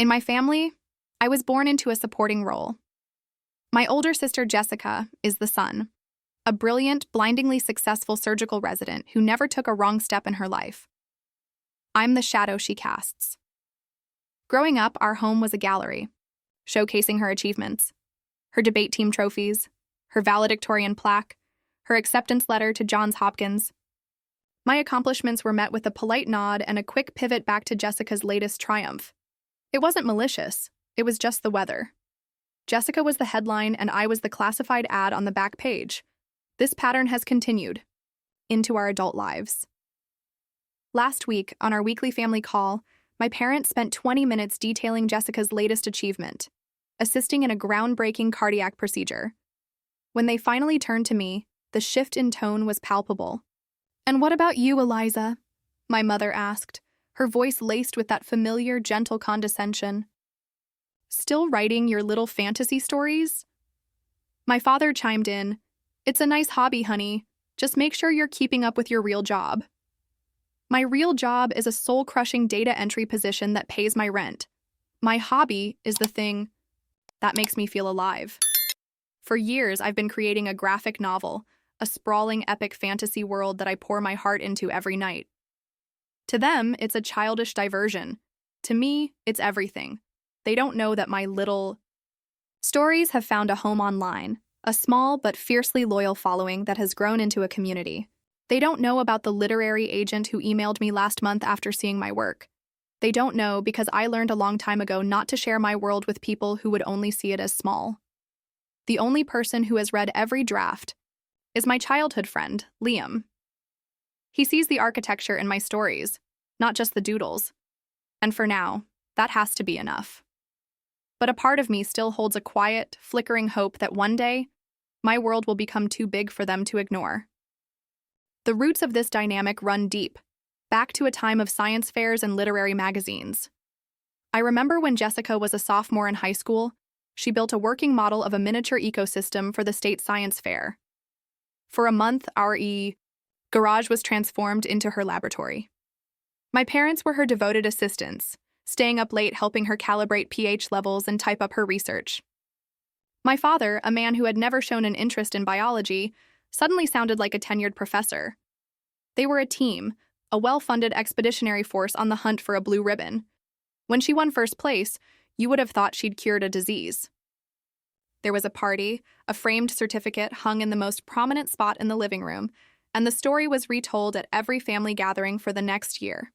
In my family, I was born into a supporting role. My older sister, Jessica, is the sun, a brilliant, blindingly successful surgical resident who never took a wrong step in her life. I'm the shadow she casts. Growing up, our home was a gallery, showcasing her achievements, her debate team trophies, her valedictorian plaque, her acceptance letter to Johns Hopkins. My accomplishments were met with a polite nod and a quick pivot back to Jessica's latest triumph. It wasn't malicious, it was just the weather. Jessica was the headline and I was the classified ad on the back page. This pattern has continued into our adult lives. Last week, on our weekly family call, my parents spent 20 minutes detailing Jessica's latest achievement, assisting in a groundbreaking cardiac procedure. When they finally turned to me, the shift in tone was palpable. "And what about you, Eliza?" my mother asked, her voice laced with that familiar, gentle condescension. "Still writing your little fantasy stories?" My father chimed in, "It's a nice hobby, honey. Just make sure you're keeping up with your real job." My real job is a soul-crushing data entry position that pays my rent. My hobby is the thing that makes me feel alive. For years, I've been creating a graphic novel, a sprawling epic fantasy world that I pour my heart into every night. To them, it's a childish diversion. To me, it's everything. They don't know that my little stories have found a home online, a small but fiercely loyal following that has grown into a community. They don't know about the literary agent who emailed me last month after seeing my work. They don't know because I learned a long time ago not to share my world with people who would only see it as small. The only person who has read every draft is my childhood friend, Liam. He sees the architecture in my stories, not just the doodles. And for now, that has to be enough. But a part of me still holds a quiet, flickering hope that one day, my world will become too big for them to ignore. The roots of this dynamic run deep, back to a time of science fairs and literary magazines. I remember when Jessica was a sophomore in high school, she built a working model of a miniature ecosystem for the state science fair. For a month, our garage was transformed into her laboratory. My parents were her devoted assistants, staying up late helping her calibrate pH levels and type up her research. My father, a man who had never shown an interest in biology, suddenly sounded like a tenured professor. They were a team, a well-funded expeditionary force on the hunt for a blue ribbon. When she won first place, you would have thought she'd cured a disease. There was a party, a framed certificate hung in the most prominent spot in the living room, and the story was retold at every family gathering for the next year.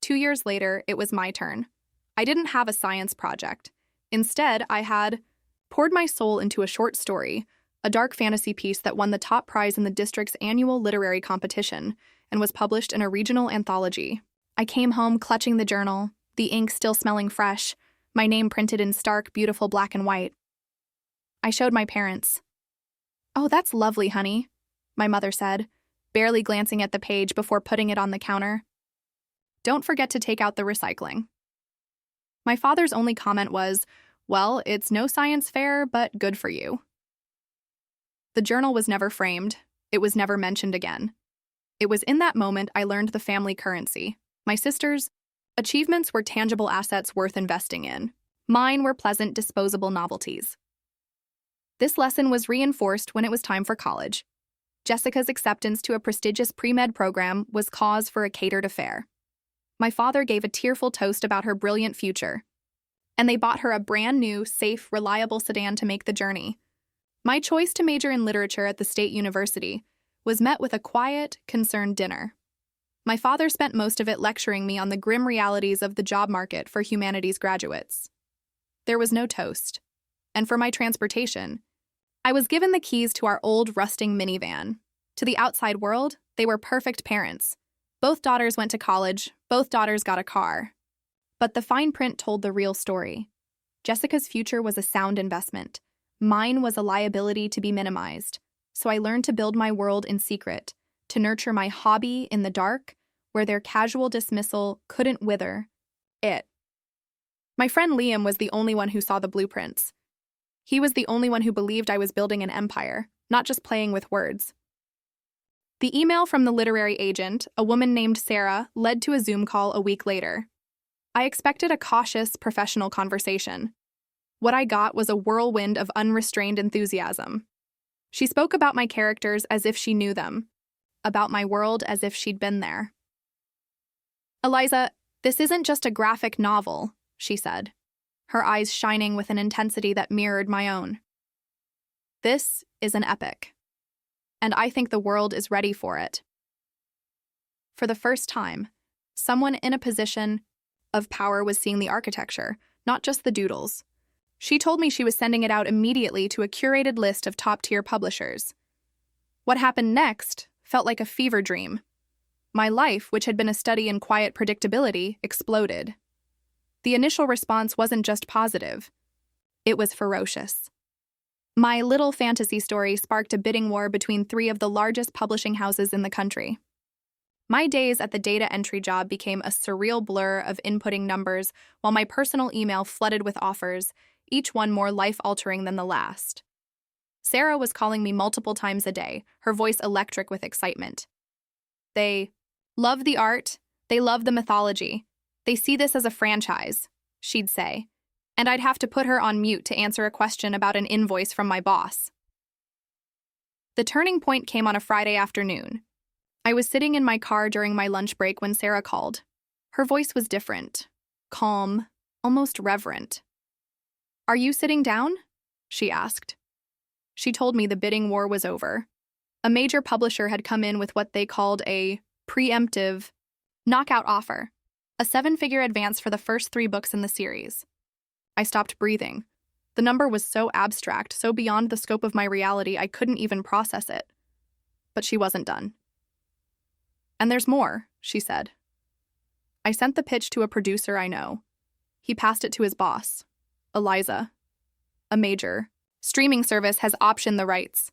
2 years later, it was my turn. I didn't have a science project. Instead, I had poured my soul into a short story, a dark fantasy piece that won the top prize in the district's annual literary competition and was published in a regional anthology. I came home clutching the journal, the ink still smelling fresh, my name printed in stark, beautiful black and white. I showed my parents. "Oh, that's lovely, honey," my mother said, barely glancing at the page before putting it on the counter. "Don't forget to take out the recycling." My father's only comment was, "Well, it's no science fair, but good for you." The journal was never framed. It was never mentioned again. It was in that moment I learned the family currency. My sister's achievements were tangible assets worth investing in. Mine were pleasant, disposable novelties. This lesson was reinforced when it was time for college. Jessica's acceptance to a prestigious pre-med program was cause for a catered affair. My father gave a tearful toast about her brilliant future, and they bought her a brand new, safe, reliable sedan to make the journey. My choice to major in literature at the state university was met with a quiet, concerned dinner. My father spent most of it lecturing me on the grim realities of the job market for humanities graduates. There was no toast. And for my transportation, I was given the keys to our old, rusting minivan. To the outside world, they were perfect parents. Both daughters went to college, both daughters got a car. But the fine print told the real story. Jessica's future was a sound investment. Mine was a liability to be minimized, so I learned to build my world in secret, to nurture my hobby in the dark, where their casual dismissal couldn't wither it. My friend Liam was the only one who saw the blueprints. He was the only one who believed I was building an empire, not just playing with words. The email from the literary agent, a woman named Sarah, led to a Zoom call a week later. I expected a cautious, professional conversation. What I got was a whirlwind of unrestrained enthusiasm. She spoke about my characters as if she knew them, about my world as if she'd been there. "Eliza, this isn't just a graphic novel," she said, her eyes shining with an intensity that mirrored my own. "This is an epic, and I think the world is ready for it." For the first time, someone in a position of power was seeing the architecture, not just the doodles. She told me she was sending it out immediately to a curated list of top-tier publishers. What happened next felt like a fever dream. My life, which had been a study in quiet predictability, exploded. The initial response wasn't just positive. It was ferocious. My little fantasy story sparked a bidding war between 3 of the largest publishing houses in the country. My days at the data entry job became a surreal blur of inputting numbers, while my personal email flooded with offers, each one more life-altering than the last. Sarah was calling me multiple times a day, her voice electric with excitement. "They love the art, they love the mythology, they see this as a franchise," she'd say, and I'd have to put her on mute to answer a question about an invoice from my boss. The turning point came on a Friday afternoon. I was sitting in my car during my lunch break when Sarah called. Her voice was different, calm, almost reverent. "Are you sitting down?" she asked. She told me the bidding war was over. A major publisher had come in with what they called a preemptive knockout offer, a 7-figure advance for the first 3 books in the series. I stopped breathing. The number was so abstract, so beyond the scope of my reality, I couldn't even process it. But she wasn't done. "And there's more," she said. "I sent the pitch to a producer I know. He passed it to his boss, Eliza. A major streaming service has optioned the rights.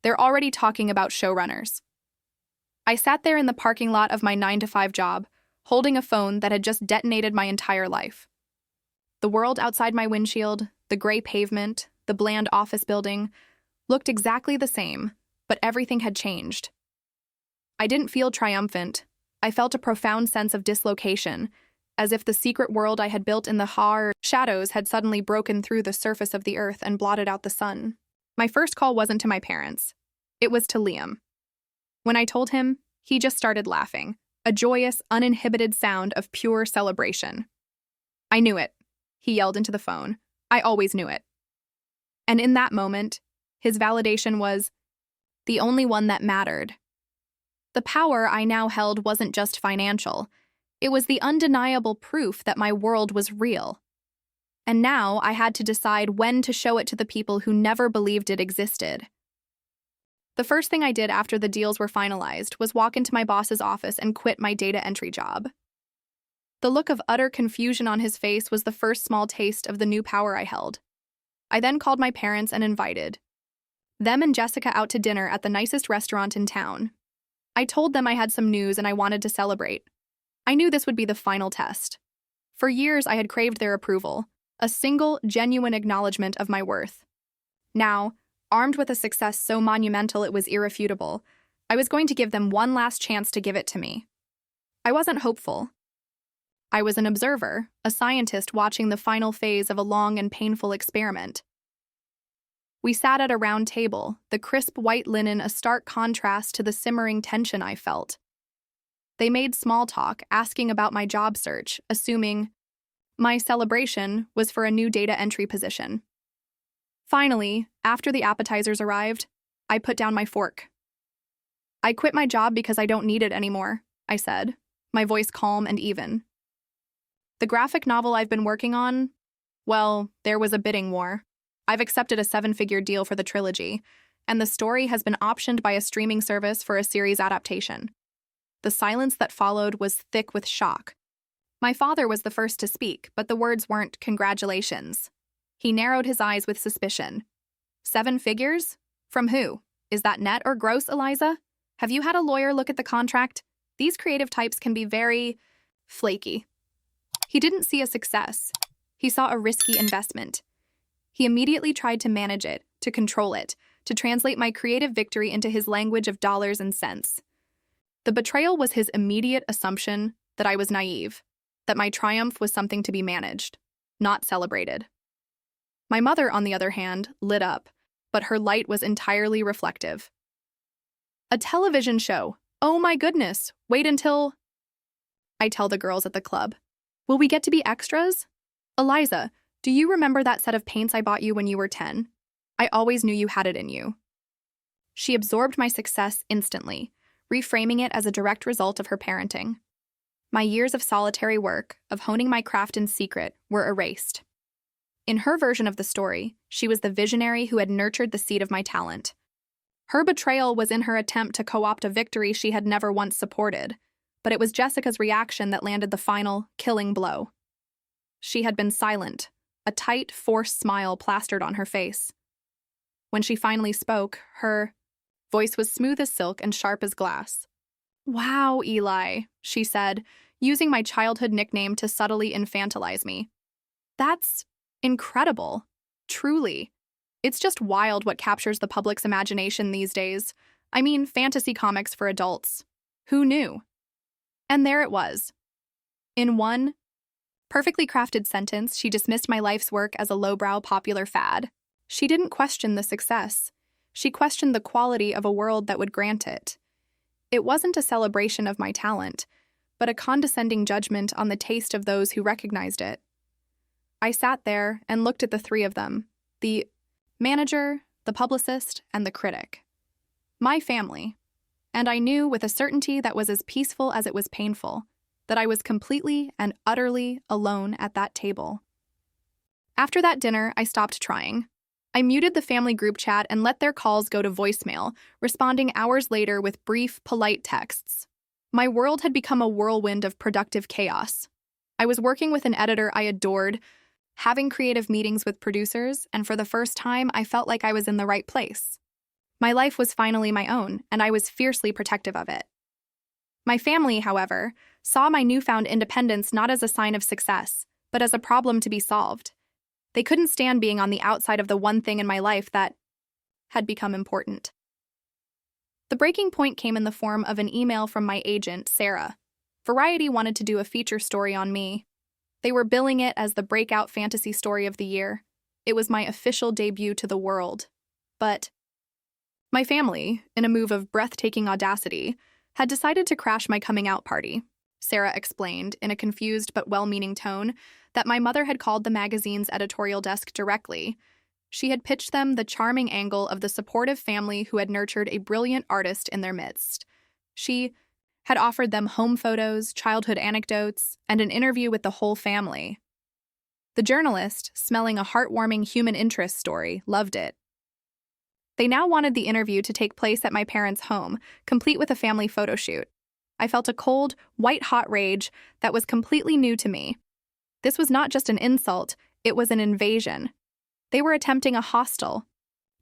They're already talking about showrunners." I sat there in the parking lot of my 9-to-5 job, holding a phone that had just detonated my entire life. The world outside my windshield, the gray pavement, the bland office building, looked exactly the same, but everything had changed. I didn't feel triumphant. I felt a profound sense of dislocation, as if the secret world I had built in the hard shadows had suddenly broken through the surface of the earth and blotted out the sun. My first call wasn't to my parents. It was to Liam. When I told him, he just started laughing, a joyous, uninhibited sound of pure celebration. "I knew it," he yelled into the phone. "I always knew it." And in that moment, his validation was the only one that mattered. The power I now held wasn't just financial. It was the undeniable proof that my world was real. And now I had to decide when to show it to the people who never believed it existed. The first thing I did after the deals were finalized was walk into my boss's office and quit my data entry job. The look of utter confusion on his face was the first small taste of the new power I held. I then called my parents and invited them and Jessica out to dinner at the nicest restaurant in town. I told them I had some news and I wanted to celebrate. I knew this would be the final test. For years, I had craved their approval, a single, genuine acknowledgement of my worth. Now, armed with a success so monumental it was irrefutable, I was going to give them one last chance to give it to me. I wasn't hopeful. I was an observer, a scientist watching the final phase of a long and painful experiment. We sat at a round table, the crisp white linen a stark contrast to the simmering tension I felt. They made small talk, asking about my job search, assuming my celebration was for a new data entry position. Finally, after the appetizers arrived, I put down my fork. "I quit my job because I don't need it anymore," I said, my voice calm and even. "The graphic novel I've been working on, well, there was a bidding war. I've accepted a 7-figure deal for the trilogy, and the story has been optioned by a streaming service for a series adaptation." The silence that followed was thick with shock. My father was the first to speak, but the words weren't congratulations. He narrowed his eyes with suspicion. 7 figures? From who? Is that net or gross, Eliza? Have you had a lawyer look at the contract? These creative types can be very flaky. He didn't see a success. He saw a risky investment. He immediately tried to manage it, to control it, to translate my creative victory into his language of dollars and cents. The betrayal was his immediate assumption that I was naive. that my triumph was something to be managed, not celebrated. My mother, on the other hand, lit up, but her light was entirely reflective. A television show. Oh my goodness, wait until... I tell the girls at the club. Will we get to be extras? Eliza, do you remember that set of paints I bought you when you were 10? I always knew you had it in you. She absorbed my success instantly, reframing it as a direct result of her parenting. My years of solitary work, of honing my craft in secret, were erased. In her version of the story, she was the visionary who had nurtured the seed of my talent. Her betrayal was in her attempt to co-opt a victory she had never once supported, but it was Jessica's reaction that landed the final, killing blow. She had been silent, a tight, forced smile plastered on her face. When she finally spoke, her voice was smooth as silk and sharp as glass. "Wow, Eli," she said, using my childhood nickname to subtly infantilize me. "That's incredible. Truly. It's just wild what captures the public's imagination these days. I mean, fantasy comics for adults. Who knew?" And there it was. In one perfectly crafted sentence, she dismissed my life's work as a lowbrow popular fad. She didn't question the success. She questioned the quality of a world that would grant it. It wasn't a celebration of my talent, but a condescending judgment on the taste of those who recognized it. I sat there and looked at the three of them, the manager, the publicist, and the critic. My family. And I knew with a certainty that was as peaceful as it was painful, that I was completely and utterly alone at that table. After that dinner, I stopped trying. I muted the family group chat and let their calls go to voicemail, responding hours later with brief, polite texts. My world had become a whirlwind of productive chaos. I was working with an editor I adored, having creative meetings with producers, and for the first time, I felt like I was in the right place. My life was finally my own, and I was fiercely protective of it. My family, however, saw my newfound independence not as a sign of success, but as a problem to be solved. They couldn't stand being on the outside of the one thing in my life that had become important. The breaking point came in the form of an email from my agent, Sarah. Variety wanted to do a feature story on me. They were billing it as the breakout fantasy story of the year. It was my official debut to the world. But my family, in a move of breathtaking audacity, had decided to crash my coming-out party. Sarah explained, in a confused but well-meaning tone, that my mother had called the magazine's editorial desk directly. She had pitched them the charming angle of the supportive family who had nurtured a brilliant artist in their midst. She had offered them home photos, childhood anecdotes, and an interview with the whole family. The journalist, smelling a heartwarming human interest story, loved it. They now wanted the interview to take place at my parents' home, complete with a family photo shoot. I felt a cold, white-hot rage that was completely new to me. This was not just an insult, it was an invasion. They were attempting a hostile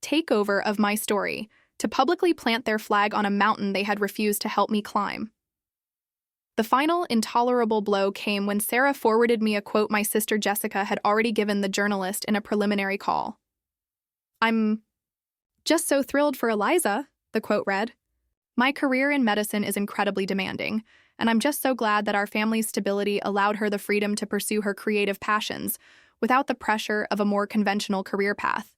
takeover of my story, to publicly plant their flag on a mountain they had refused to help me climb. The final, intolerable blow came when Sarah forwarded me a quote my sister Jessica had already given the journalist in a preliminary call. "I'm just so thrilled for Eliza," the quote read. "My career in medicine is incredibly demanding, and I'm just so glad that our family's stability allowed her the freedom to pursue her creative passions without the pressure of a more conventional career path."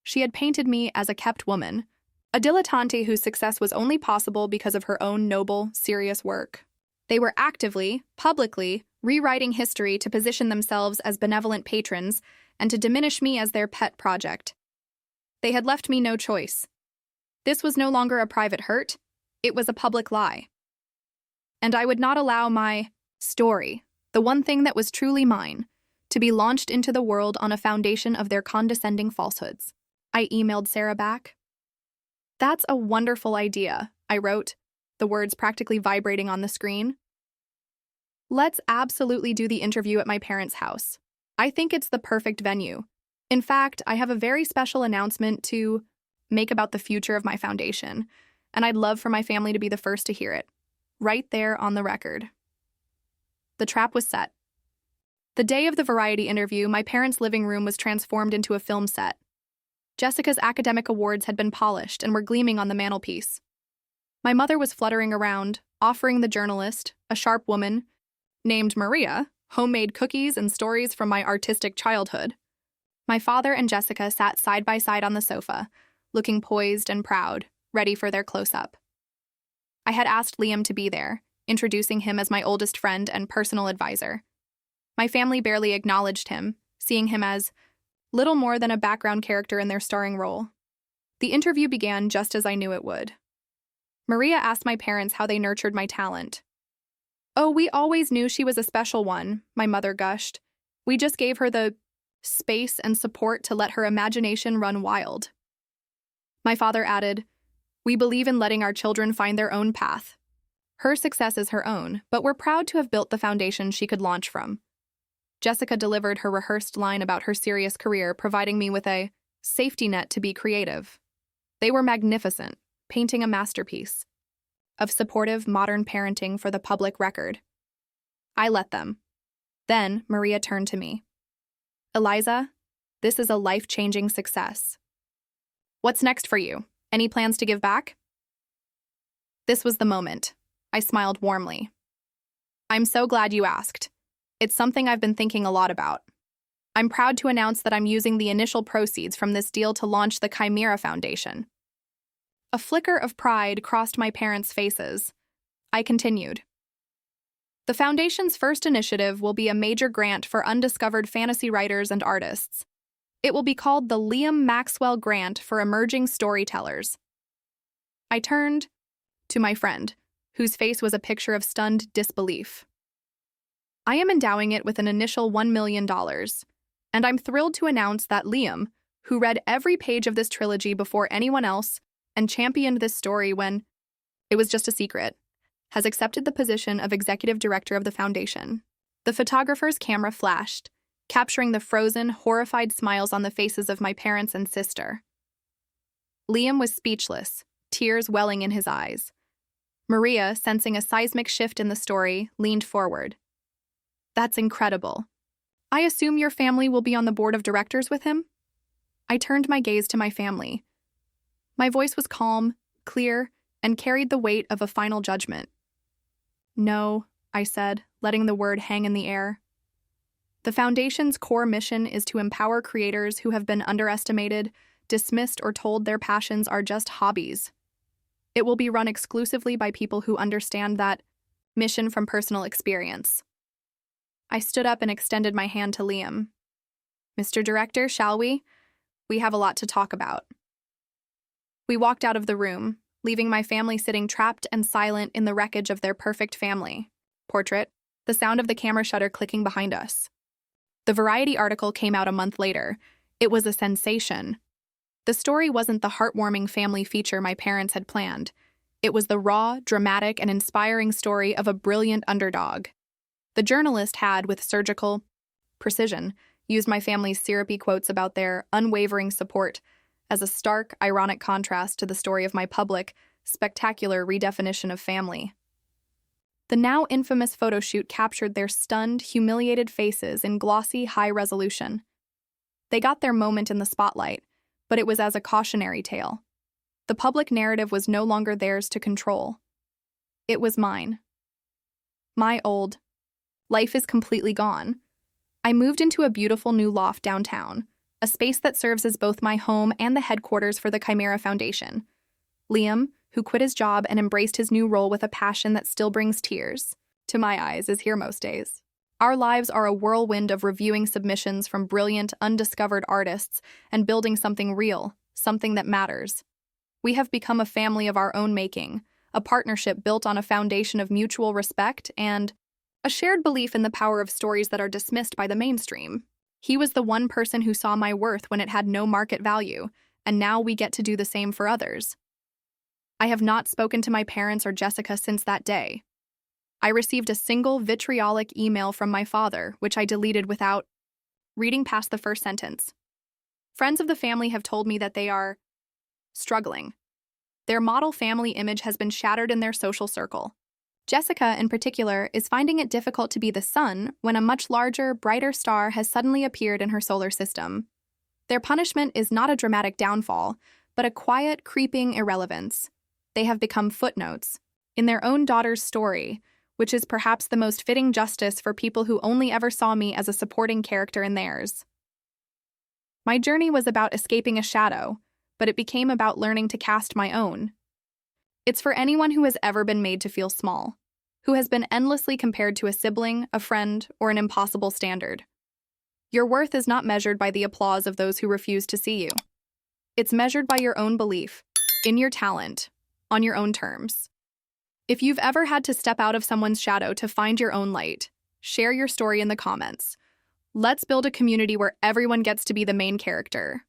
She had painted me as a kept woman, a dilettante whose success was only possible because of her own noble, serious work. They were actively, publicly, rewriting history to position themselves as benevolent patrons and to diminish me as their pet project. They had left me no choice. This was no longer a private hurt, it was a public lie. And I would not allow my story, the one thing that was truly mine, to be launched into the world on a foundation of their condescending falsehoods. I emailed Sarah back. "That's a wonderful idea," I wrote, the words practically vibrating on the screen. "Let's absolutely do the interview at my parents' house. I think it's the perfect venue. In fact, I have a very special announcement to make about the future of my foundation, and I'd love for my family to be the first to hear it. Right there on the record." The trap was set. The day of the Variety interview, my parents' living room was transformed into a film set. Jessica's academic awards had been polished and were gleaming on the mantelpiece. My mother was fluttering around, offering the journalist, a sharp woman, named Maria, homemade cookies and stories from my artistic childhood. My father and Jessica sat side by side on the sofa, looking poised and proud, ready for their close-up. I had asked Liam to be there, introducing him as my oldest friend and personal advisor. My family barely acknowledged him, seeing him as little more than a background character in their starring role. The interview began just as I knew it would. Maria asked my parents how they nurtured my talent. "Oh, we always knew she was a special one," my mother gushed. "We just gave her the space and support to let her imagination run wild." My father added, "We believe in letting our children find their own path. Her success is her own, but we're proud to have built the foundation she could launch from." Jessica delivered her rehearsed line about her serious career, providing me with a safety net to be creative. They were magnificent, painting a masterpiece of supportive, modern parenting for the public record. I let them. Then Maria turned to me. "Eliza, this is a life-changing success. What's next for you? Any plans to give back?" This was the moment. I smiled warmly. "I'm so glad you asked. It's something I've been thinking a lot about. I'm proud to announce that I'm using the initial proceeds from this deal to launch the Chimera Foundation." A flicker of pride crossed my parents' faces. I continued. "The Foundation's first initiative will be a major grant for undiscovered fantasy writers and artists. It will be called the Liam Maxwell Grant for Emerging Storytellers." I turned to my friend, whose face was a picture of stunned disbelief. "I am endowing it with an initial $1 million, and I'm thrilled to announce that Liam, who read every page of this trilogy before anyone else and championed this story when it was just a secret, has accepted the position of executive director of the foundation." The photographer's camera flashed, capturing the frozen, horrified smiles on the faces of my parents and sister. Liam was speechless, tears welling in his eyes. Maria, sensing a seismic shift in the story, leaned forward. "That's incredible. I assume your family will be on the board of directors with him?" I turned my gaze to my family. My voice was calm, clear, and carried the weight of a final judgment. "No," I said, letting the word hang in the air. "The Foundation's core mission is to empower creators who have been underestimated, dismissed, or told their passions are just hobbies. It will be run exclusively by people who understand that mission from personal experience." I stood up and extended my hand to Liam. "Mr. Director, shall we? We have a lot to talk about." We walked out of the room, leaving my family sitting trapped and silent in the wreckage of their perfect family portrait, the sound of the camera shutter clicking behind us. The Variety article came out a month later. It was a sensation. The story wasn't the heartwarming family feature my parents had planned. It was the raw, dramatic, and inspiring story of a brilliant underdog. The journalist had, with surgical precision, used my family's syrupy quotes about their unwavering support as a stark, ironic contrast to the story of my public, spectacular redefinition of family. The now infamous photo shoot captured their stunned, humiliated faces in glossy, high resolution. They got their moment in the spotlight, but it was as a cautionary tale. The public narrative was no longer theirs to control. It was mine. My old life is completely gone. I moved into a beautiful new loft downtown, a space that serves as both my home and the headquarters for the Chimera Foundation. Liam, who quit his job and embraced his new role with a passion that still brings tears to my eyes, is here most days. Our lives are a whirlwind of reviewing submissions from brilliant, undiscovered artists and building something real, something that matters. We have become a family of our own making, a partnership built on a foundation of mutual respect and a shared belief in the power of stories that are dismissed by the mainstream. He was the one person who saw my worth when it had no market value, and now we get to do the same for others. I have not spoken to my parents or Jessica since that day. I received a single vitriolic email from my father, which I deleted without reading past the first sentence. Friends of the family have told me that they are struggling. Their model family image has been shattered in their social circle. Jessica, in particular, is finding it difficult to be the sun when a much larger, brighter star has suddenly appeared in her solar system. Their punishment is not a dramatic downfall, but a quiet, creeping irrelevance. They have become footnotes in their own daughter's story, which is perhaps the most fitting justice for people who only ever saw me as a supporting character in theirs. My journey was about escaping a shadow, but it became about learning to cast my own. It's for anyone who has ever been made to feel small, who has been endlessly compared to a sibling, a friend, or an impossible standard. Your worth is not measured by the applause of those who refuse to see you. It's measured by your own belief, in your talent, on your own terms. If you've ever had to step out of someone's shadow to find your own light, share your story in the comments. Let's build a community where everyone gets to be the main character.